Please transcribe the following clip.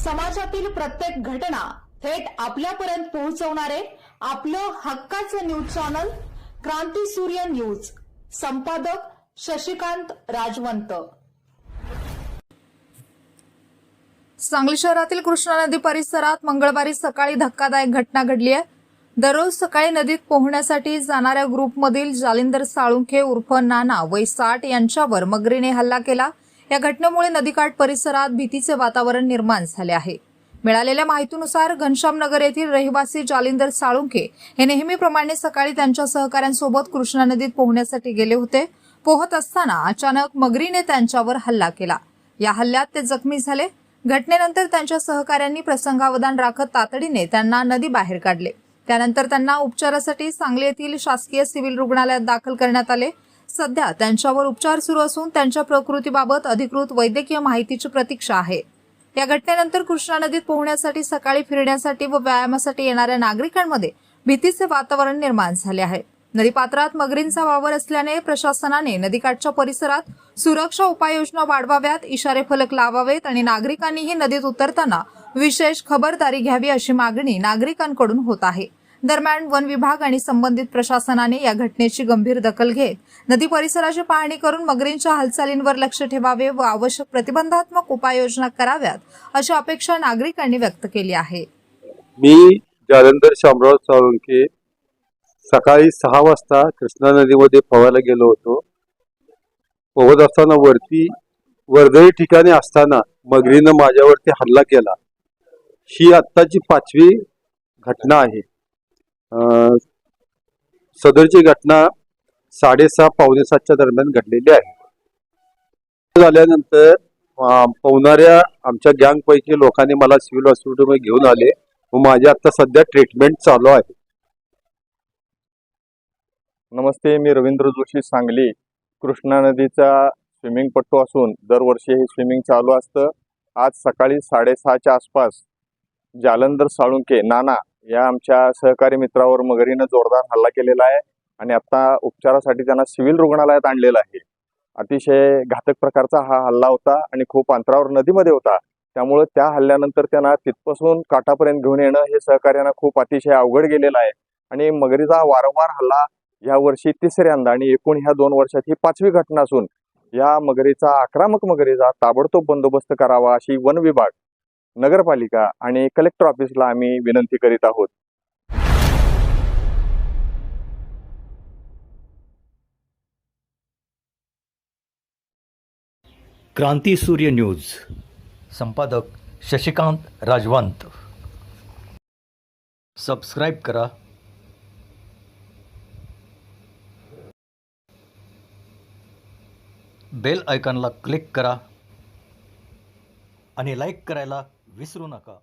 समाजातील प्रत्येक घटना थेट आपल्यापर्यंत पोहोचवणारे आपलं हक्काचं न्यूज चॅनल क्रांती सूर्य न्यूज. संपादक शशिकांत राजवंत. सांगली शहरातील कृष्णा नदी परिसरात मंगळवारी सकाळी धक्कादायक घटना घडली आहे. दररोज सकाळी नदीत पोहण्यासाठी जाणाऱ्या ग्रुपमधील जालिंदर साळुंखे उर्फ नाना वय 60 यांच्यावर मगरीने हल्ला केला. या घटनेमुळे नदीकाठ परिसरात भीतीचे वातावरण निर्माण झाले आहे. मिळालेल्या माहितीनुसार घनश्यामनगर येथील रहिवासी जालिंदर साळुंखे हे नेहमीप्रमाणे सकाळी त्यांच्या सहकाऱ्यांसोबत कृष्णा नदीत पोहण्यासाठी गेले होते. पोहत असताना अचानक मगरीने त्यांच्यावर हल्ला केला. या हल्ल्यात ते जखमी झाले. घटनेनंतर त्यांच्या सहकाऱ्यांनी प्रसंगावधान राखत तातडीने त्यांना नदी बाहेर काढले. त्यानंतर त्यांना उपचारासाठी सांगली येथील शासकीय सिव्हिल रुग्णालयात दाखल करण्यात आले. सध्या त्यांच्यावर उपचार सुरू असून त्यांच्या प्रकृतीबाबत अधिकृत वैद्यकीय माहितीची प्रतीक्षा आहे. या घटनेनंतर कृष्णा नदीत पोहण्यासाठी सकाळी फिरण्यासाठी व व्यायामासाठी येणाऱ्या नागरिकांमध्ये भीतीचे वातावरण निर्माण झाले आहे. नदीपात्रात मगरींचा वावर असल्याने प्रशासनाने नदीकाठच्या परिसरात सुरक्षा उपाययोजना वाढवाव्यात, इशारे फलक लावावेत आणि नागरिकांनीही नदीत उतरताना विशेष खबरदारी घ्यावी अशी मागणी नागरिकांकडून होत आहे. दरम्यान वन विभाग आणि संबंधित प्रशासनाने या घटनेची गंभीर दखल घेत नदी परिसराची पाहणी करून मगरींच्या हालचालींवर लक्ष ठेवावे व आवश्यक प्रतिबंधात्मक उपाययोजना कराव्यात अशी अपेक्षा नागरिकांनी व्यक्त केली आहे. मी जालिंदर शामराव साळुंखे सकाळी 6 वाजता कृष्णा नदीमध्ये पोहायला गेलो होतो. पोहत असताना वरती वर्दळी ठिकाणी असताना मगरीनं माझ्यावरती हल्ला केला. ही आत्ताची 5वी घटना आहे. सदरची घटना 6:30 पावणे 7च्या दरम्यान घडलेली आहे. झाल्यानंतर पोहणाऱ्या आमच्या गँगपैकी लोकांनी मला सिव्हिल हॉस्पिटलमध्ये घेऊन आले व माझी आता सध्या ट्रीटमेंट चालू आहे. नमस्ते, मी रवींद्र जोशी, सांगली. कृष्णा नदीचा स्विमिंगपट्टू असून दरवर्षी हे स्विमिंग चालू असतं. आज सकाळी 6:30च्या आसपास जालिंदर साळुंखे नाना या आमच्या सहकारी मित्रावर मगरीनं जोरदार हल्ला केलेला आहे आणि आता उपचारासाठी त्यांना सिव्हिल रुग्णालयात आणलेलं आहे. अतिशय घातक प्रकारचा हा हल्ला होता आणि खूप अंतरावर नदीमध्ये होता. त्यामुळे त्या हल्ल्यानंतर त्यांना तिथपासून काठापर्यंत घेऊन येणं हे सहकार्यांना खूप अतिशय अवघड गेलेलं आहे. आणि मगरीचा वारंवार हल्ला या वर्षी 3ऱ्यांदा आणि एकूण ह्या 2 वर्षात ही 5वी घटना असून या मगरीचा आक्रमक मगरीचा ताबडतोब बंदोबस्त करावा अशी वन विभाग, नगरपालिका आणि कलेक्टर ऑफिसला आम्ही विनंती करीत आहोत. क्रांती सूर्य न्यूज. संपादक शशिकांत राजवंत. सबस्क्राईब करा. बेल आयकॉनला क्लिक करा आणि लाईक करायला विसरू नका.